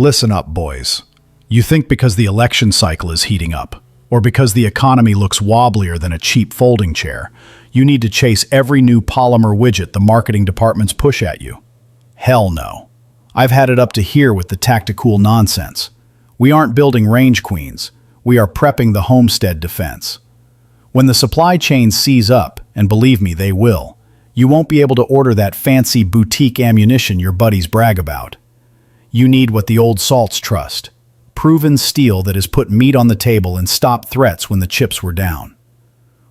Listen up, boys. You think because the election cycle is heating up, or because the economy looks wobblier than a cheap folding chair, you need to chase every new polymer widget the marketing departments push at you. Hell no. I've had it up to here with the tacticool nonsense. We aren't building range queens. We are prepping the homestead defense. When the supply chains seize up, and believe me, they will, you won't be able to order that fancy boutique ammunition your buddies brag about. You need what the old salts trust. Proven steel that has put meat on the table and stopped threats when the chips were down.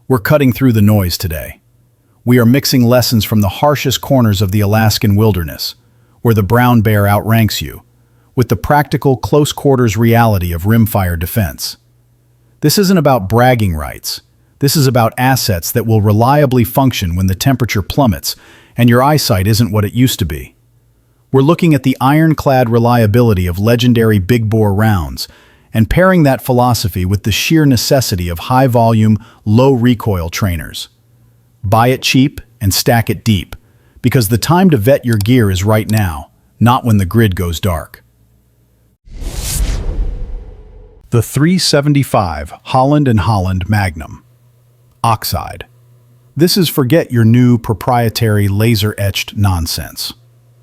We're cutting through the noise today. We are mixing lessons from the harshest corners of the Alaskan wilderness, where the brown bear outranks you, with the practical, close-quarters reality of rimfire defense. This isn't about bragging rights. This is about assets that will reliably function when the temperature plummets and your eyesight isn't what it used to be. We're looking at the ironclad reliability of legendary big-bore rounds and pairing that philosophy with the sheer necessity of high-volume, low-recoil trainers. Buy it cheap and stack it deep, because the time to vet your gear is right now, not when the grid goes dark. The 375 Holland & Holland Magnum. Oxide. This is forget your new proprietary laser-etched nonsense.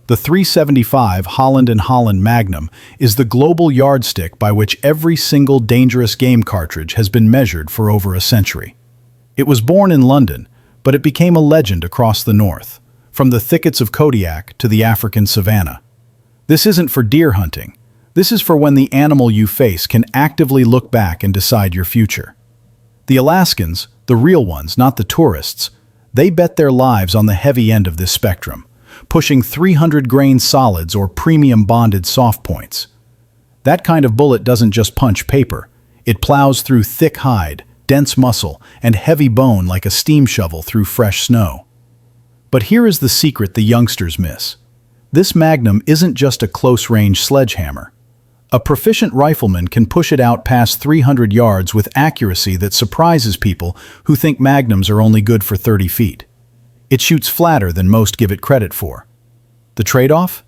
The 375 Holland & Holland Magnum is the global yardstick by which every single dangerous game cartridge has been measured for over a century. It was born in London, but it became a legend across the north, from the thickets of Kodiak to the African savanna. This isn't for deer hunting. This is for when the animal you face can actively look back and decide your future. The Alaskans, the real ones, not the tourists, they bet their lives on the heavy end of this spectrum, pushing 300-grain solids or premium bonded soft points. That kind of bullet doesn't just punch paper. It plows through thick hide, dense muscle, and heavy bone like a steam shovel through fresh snow. But here is the secret the youngsters miss. This Magnum isn't just a close-range sledgehammer. A proficient rifleman can push it out past 300 yards with accuracy that surprises people who think Magnums are only good for 30 feet. It shoots flatter than most give it credit for. The trade-off?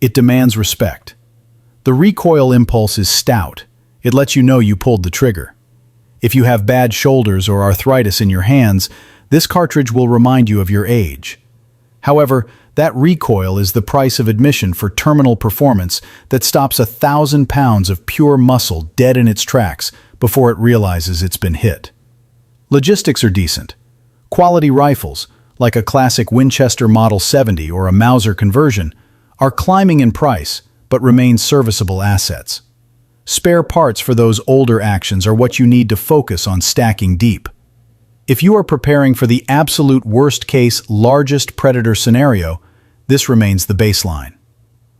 It demands respect. The recoil impulse is stout. It lets you know you pulled the trigger. If you have bad shoulders or arthritis in your hands, this cartridge will remind you of your age. However, that recoil is the price of admission for terminal performance that stops 1,000 pounds of pure muscle dead in its tracks before it realizes it's been hit. Logistics are decent. Quality rifles, like a classic Winchester Model 70 or a Mauser conversion, are climbing in price but remain serviceable assets. Spare parts for those older actions are what you need to focus on stacking deep. If you are preparing for the absolute worst-case, largest predator scenario, this remains the baseline.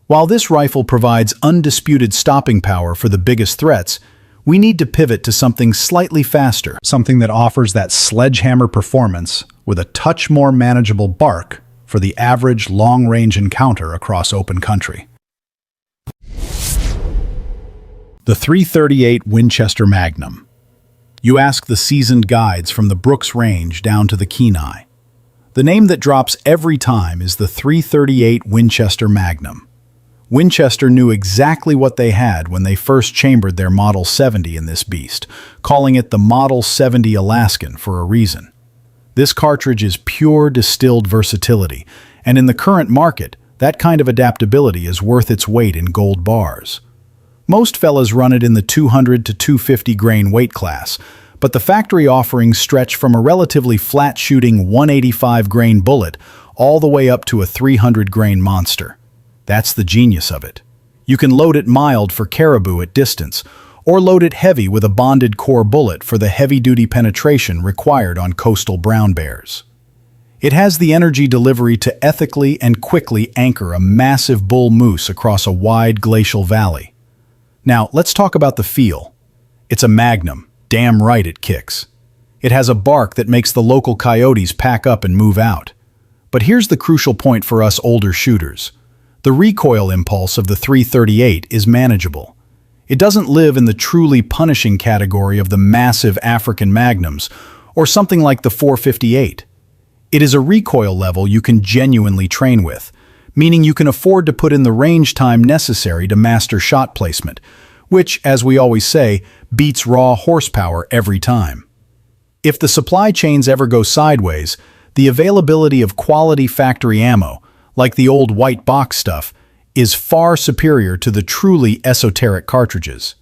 While this rifle provides undisputed stopping power for the biggest threats, we need to pivot to something slightly faster, something that offers that sledgehammer performance with a touch more manageable bark for the average long-range encounter across open country. The 338 Winchester Magnum. You ask the seasoned guides from the Brooks Range down to the Kenai. The name that drops every time is the 338 Winchester Magnum. Winchester knew exactly what they had when they first chambered their Model 70 in this beast, calling it the Model 70 Alaskan for a reason. This cartridge is pure distilled versatility, and in the current market, that kind of adaptability is worth its weight in gold bars. Most fellas run it in the 200 to 250 grain weight class, but the factory offerings stretch from a relatively flat-shooting 185 grain bullet all the way up to a 300 grain monster. That's the genius of it. You can load it mild for caribou at distance, or load it heavy with a bonded core bullet for the heavy-duty penetration required on coastal brown bears. It has the energy delivery to ethically and quickly anchor a massive bull moose across a wide glacial valley. Now, let's talk about the feel. It's a Magnum. Damn right it kicks. It has a bark that makes the local coyotes pack up and move out. But here's the crucial point for us older shooters. The recoil impulse of the 338 is manageable. It doesn't live in the truly punishing category of the massive African Magnums, or something like the 458. It is a recoil level you can genuinely train with, meaning you can afford to put in the range time necessary to master shot placement, which, as we always say, beats raw horsepower every time. If the supply chains ever go sideways, the availability of quality factory ammo, like the old white box stuff, is far superior to the truly esoteric cartridges.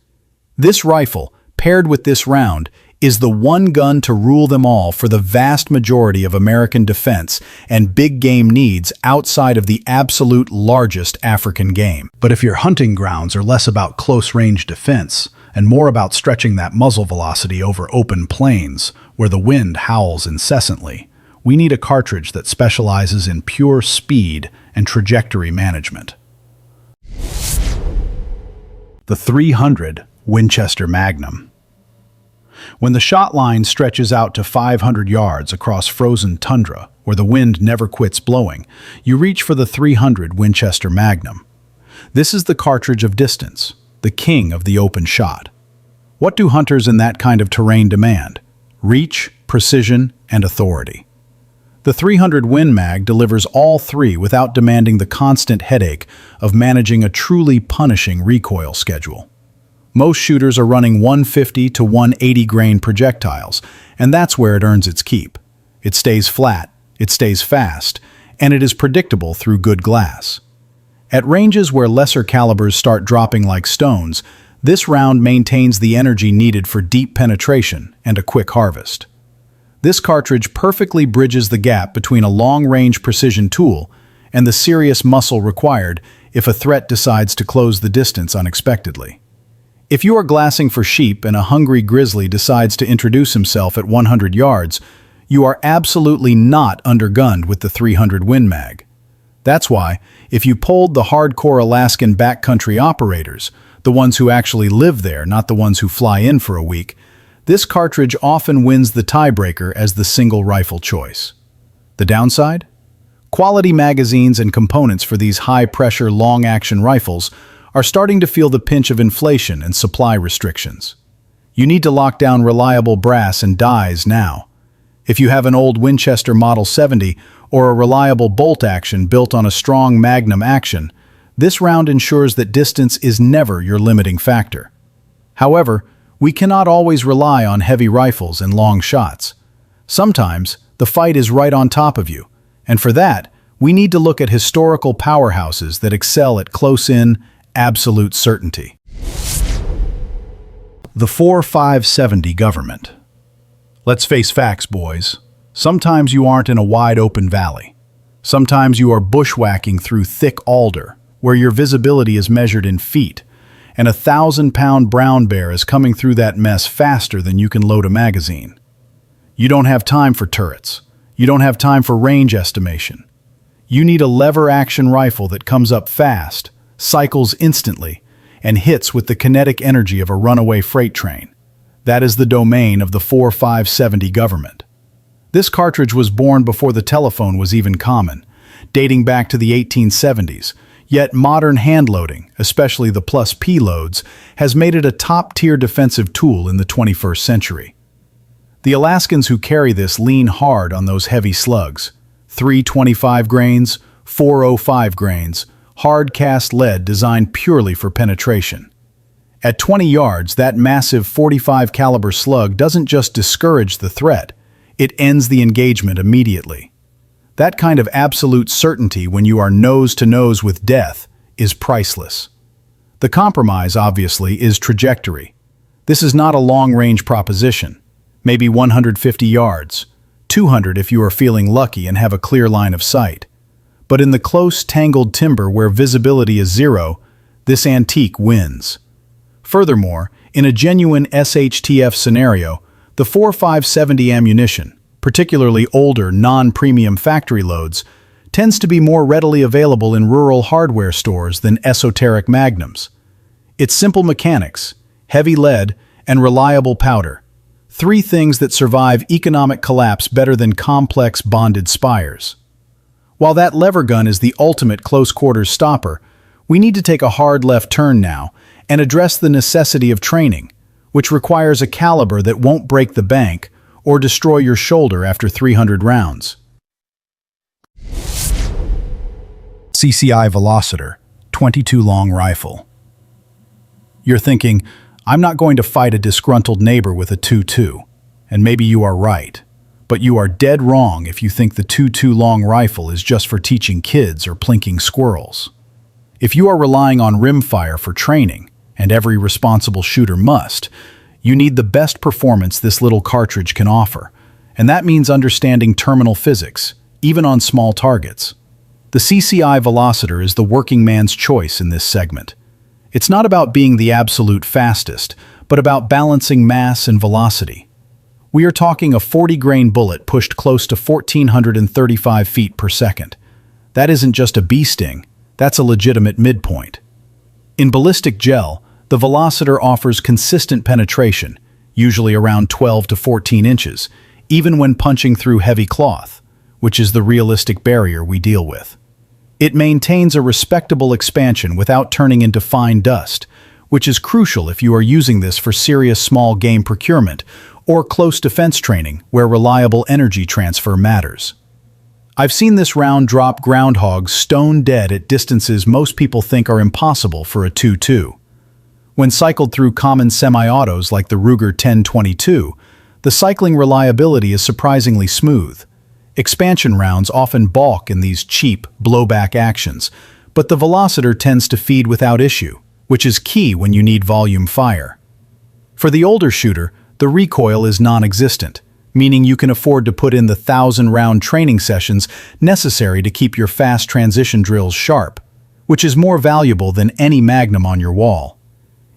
This rifle, paired with this round, is the one gun to rule them all for the vast majority of American defense and big game needs outside of the absolute largest African game. But if your hunting grounds are less about close-range defense and more about stretching that muzzle velocity over open plains where the wind howls incessantly, we need a cartridge that specializes in pure speed and trajectory management. The 300 Winchester Magnum. When the shot line stretches out to 500 yards across frozen tundra, where the wind never quits blowing, you reach for the 300 Winchester Magnum. This is the cartridge of distance, the king of the open shot. What do hunters in that kind of terrain demand? Reach, precision, and authority. The 300 Win Mag delivers all three without demanding the constant headache of managing a truly punishing recoil schedule. Most shooters are running 150 to 180 grain projectiles, and that's where it earns its keep. It stays flat, it stays fast, and it is predictable through good glass. At ranges where lesser calibers start dropping like stones, this round maintains the energy needed for deep penetration and a quick harvest. This cartridge perfectly bridges the gap between a long-range precision tool and the serious muscle required if a threat decides to close the distance unexpectedly. If you are glassing for sheep and a hungry grizzly decides to introduce himself at 100 yards, you are absolutely not undergunned with the 300 Win Mag. That's why, if you polled the hardcore Alaskan backcountry operators, the ones who actually live there, not the ones who fly in for a week, this cartridge often wins the tiebreaker as the single rifle choice. The downside? Quality magazines and components for these high-pressure, long-action rifles are starting to feel the pinch of inflation and supply restrictions. You need to lock down reliable brass and dies now. If you have an old Winchester Model 70 or a reliable bolt action built on a strong Magnum action, this round ensures that distance is never your limiting factor. However, we cannot always rely on heavy rifles and long shots. Sometimes, the fight is right on top of you, and for that, we need to look at historical powerhouses that excel at close-in, absolute certainty. The 4570 Government. Let's face facts, boys. Sometimes you aren't in a wide-open valley. Sometimes you are bushwhacking through thick alder, where your visibility is measured in feet, and a 1,000-pound brown bear is coming through that mess faster than you can load a magazine. You don't have time for turrets. You don't have time for range estimation. You need a lever-action rifle that comes up fast, cycles instantly, and hits with the kinetic energy of a runaway freight train. That is the domain of the 4570 Government. This cartridge was born before the telephone was even common, dating back to the 1870s, yet modern hand-loading, especially the Plus P loads, has made it a top-tier defensive tool in the 21st century. The Alaskans who carry this lean hard on those heavy slugs, 325 grains, 405 grains, hard-cast lead designed purely for penetration. At 20 yards, that massive 45 caliber slug doesn't just discourage the threat, it ends the engagement immediately. That kind of absolute certainty when you are nose-to-nose with death is priceless. The compromise, obviously, is trajectory. This is not a long-range proposition. Maybe 150 yards, 200 if you are feeling lucky and have a clear line of sight. But in the close, tangled timber where visibility is zero, this antique wins. Furthermore, in a genuine SHTF scenario, the 4570 ammunition, particularly older, non-premium factory loads, tends to be more readily available in rural hardware stores than esoteric magnums. It's simple mechanics, heavy lead, and reliable powder. Three things that survive economic collapse better than complex bonded spires. While that lever gun is the ultimate close-quarters stopper, we need to take a hard left turn now and address the necessity of training, which requires a caliber that won't break the bank or destroy your shoulder after 300 rounds. CCI Velocitor, 22 long rifle. You're thinking, I'm not going to fight a disgruntled neighbor with a 22, and maybe you are right. But you are dead wrong if you think the 22 long rifle is just for teaching kids or plinking squirrels. If you are relying on rimfire for training, and every responsible shooter must, you need the best performance this little cartridge can offer, and that means understanding terminal physics, even on small targets. The CCI Velocitor is the working man's choice in this segment. It's not about being the absolute fastest, but about balancing mass and velocity. We are talking a 40-grain bullet pushed close to 1,435 feet per second. That isn't just a bee sting, that's a legitimate midpoint. In ballistic gel, the Velocitor offers consistent penetration, usually around 12 to 14 inches, even when punching through heavy cloth, which is the realistic barrier we deal with. It maintains a respectable expansion without turning into fine dust, which is crucial if you are using this for serious small game procurement or close defense training where reliable energy transfer matters. I've seen this round drop groundhogs stone dead at distances most people think are impossible for a 2.2. When cycled through common semi-autos like the Ruger 1022, the cycling reliability is surprisingly smooth. Expansion rounds often balk in these cheap, blowback actions, but the Velocitor tends to feed without issue, which is key when you need volume fire. For the older shooter, the recoil is non-existent, meaning you can afford to put in the 1,000-round training sessions necessary to keep your fast transition drills sharp, which is more valuable than any Magnum on your wall.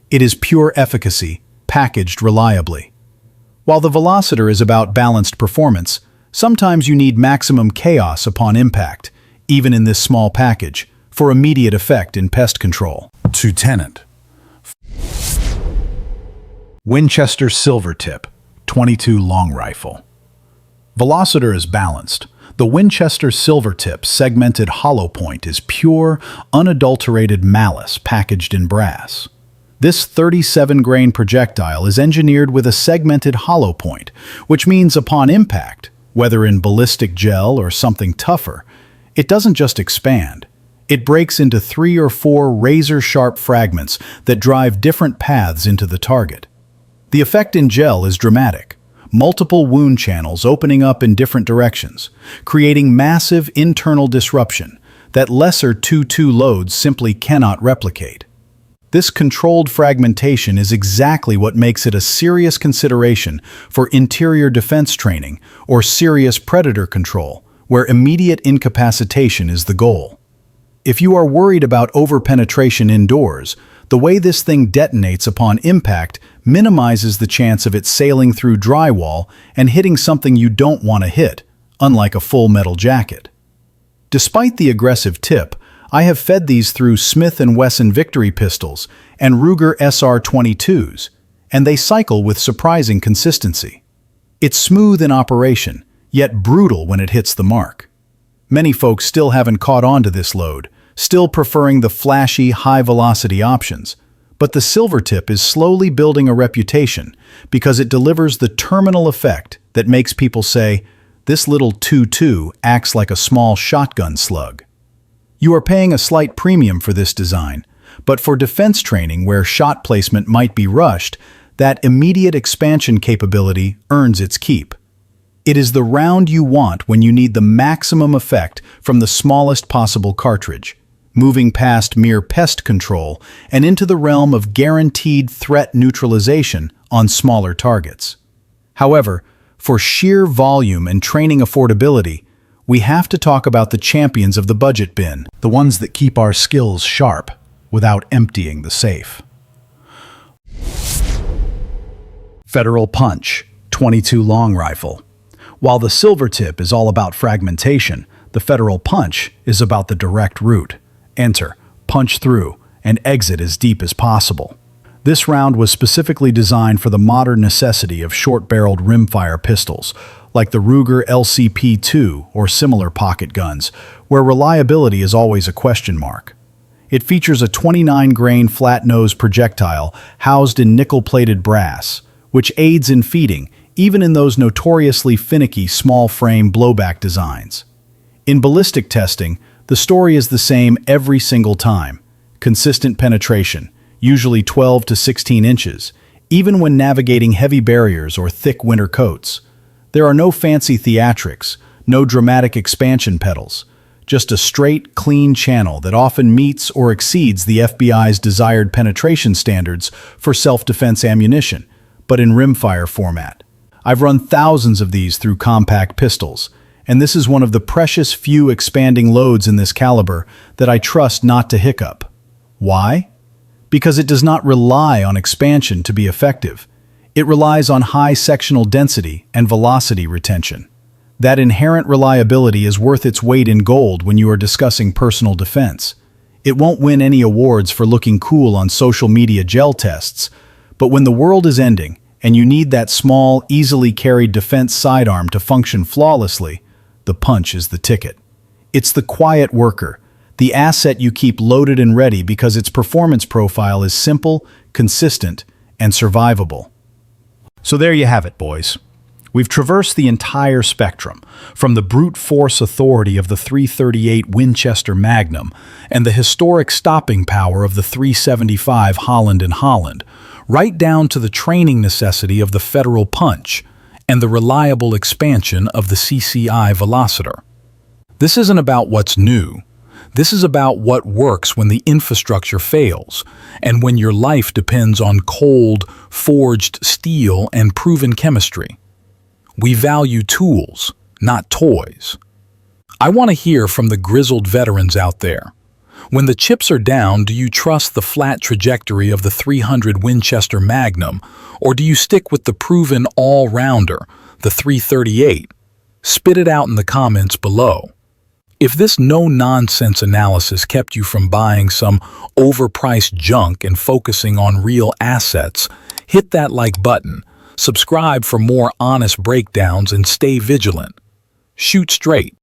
It is pure efficacy, packaged reliably. While the Velocitor is about balanced performance, sometimes you need maximum chaos upon impact, even in this small package, for immediate effect in pest control. Lieutenant. Winchester Silvertip, 22 long rifle. Velocitor is balanced. The Winchester Silvertip segmented hollow point is pure, unadulterated malice packaged in brass. This 37-grain projectile is engineered with a segmented hollow point, which means upon impact, whether in ballistic gel or something tougher, it doesn't just expand. It breaks into 3 or 4 razor-sharp fragments that drive different paths into the target. The effect in gel is dramatic, multiple wound channels opening up in different directions, creating massive internal disruption that lesser 2.2 loads simply cannot replicate. This controlled fragmentation is exactly what makes it a serious consideration for interior defense training or serious predator control, where immediate incapacitation is the goal. If you are worried about overpenetration indoors, the way this thing detonates upon impact minimizes the chance of it sailing through drywall and hitting something you don't want to hit, unlike a full metal jacket. Despite the aggressive tip, I have fed these through Smith & Wesson Victory pistols and Ruger SR-22s, and they cycle with surprising consistency. It's smooth in operation, yet brutal when it hits the mark. Many folks still haven't caught on to this load, still preferring the flashy, high-velocity options, but the Silvertip is slowly building a reputation because it delivers the terminal effect that makes people say, "This little 2.2 acts like a small shotgun slug." You are paying a slight premium for this design, but for defense training where shot placement might be rushed, that immediate expansion capability earns its keep. It is the round you want when you need the maximum effect from the smallest possible cartridge, moving past mere pest control and into the realm of guaranteed threat neutralization on smaller targets. However, for sheer volume and training affordability, we have to talk about the champions of the budget bin, the ones that keep our skills sharp without emptying the safe. Federal Punch, 22 long rifle. While the Silvertip is all about fragmentation, the Federal Punch is about the direct route. Enter, punch through, and exit as deep as possible. This round was specifically designed for the modern necessity of short-barreled rimfire pistols, like the Ruger LCP-2 or similar pocket guns, where reliability is always a question mark. It features a 29-grain flat-nose projectile housed in nickel-plated brass, which aids in feeding, even in those notoriously finicky small-frame blowback designs. In ballistic testing, the The story is the same every single time. Consistent penetration, usually 12 to 16 inches, even when navigating heavy barriers or thick winter coats. There are no fancy theatrics, no dramatic expansion pedals, just a straight, clean channel that often meets or exceeds the FBI's desired penetration standards for self-defense ammunition, but in rimfire format. I've run thousands of these through compact pistols, and this is one of the precious few expanding loads in this caliber that I trust not to hiccup. Why? Because it does not rely on expansion to be effective. It relies on high sectional density and velocity retention. That inherent reliability is worth its weight in gold when you are discussing personal defense. It won't win any awards for looking cool on social media gel tests, but when the world is ending and you need that small, easily carried defense sidearm to function flawlessly, the punch is the ticket. It's the quiet worker, the asset you keep loaded and ready because its performance profile is simple, consistent, and survivable. So there you have it, boys. We've traversed the entire spectrum, from the brute force authority of the .338 Winchester Magnum and the historic stopping power of the .375 Holland & Holland, right down to the training necessity of the Federal Punch and the reliable expansion of the CCI Velocitor. This isn't about what's new. This is about what works when the infrastructure fails, and when your life depends on cold, forged steel and proven chemistry. We value tools, not toys. I want to hear from the grizzled veterans out there. When the chips are down, do you trust the flat trajectory of the .300 Winchester Magnum, or do you stick with the proven all-rounder, the .338? Spit it out in the comments below. If this no-nonsense analysis kept you from buying some overpriced junk and focusing on real assets, hit that like button, subscribe for more honest breakdowns, and stay vigilant. Shoot straight.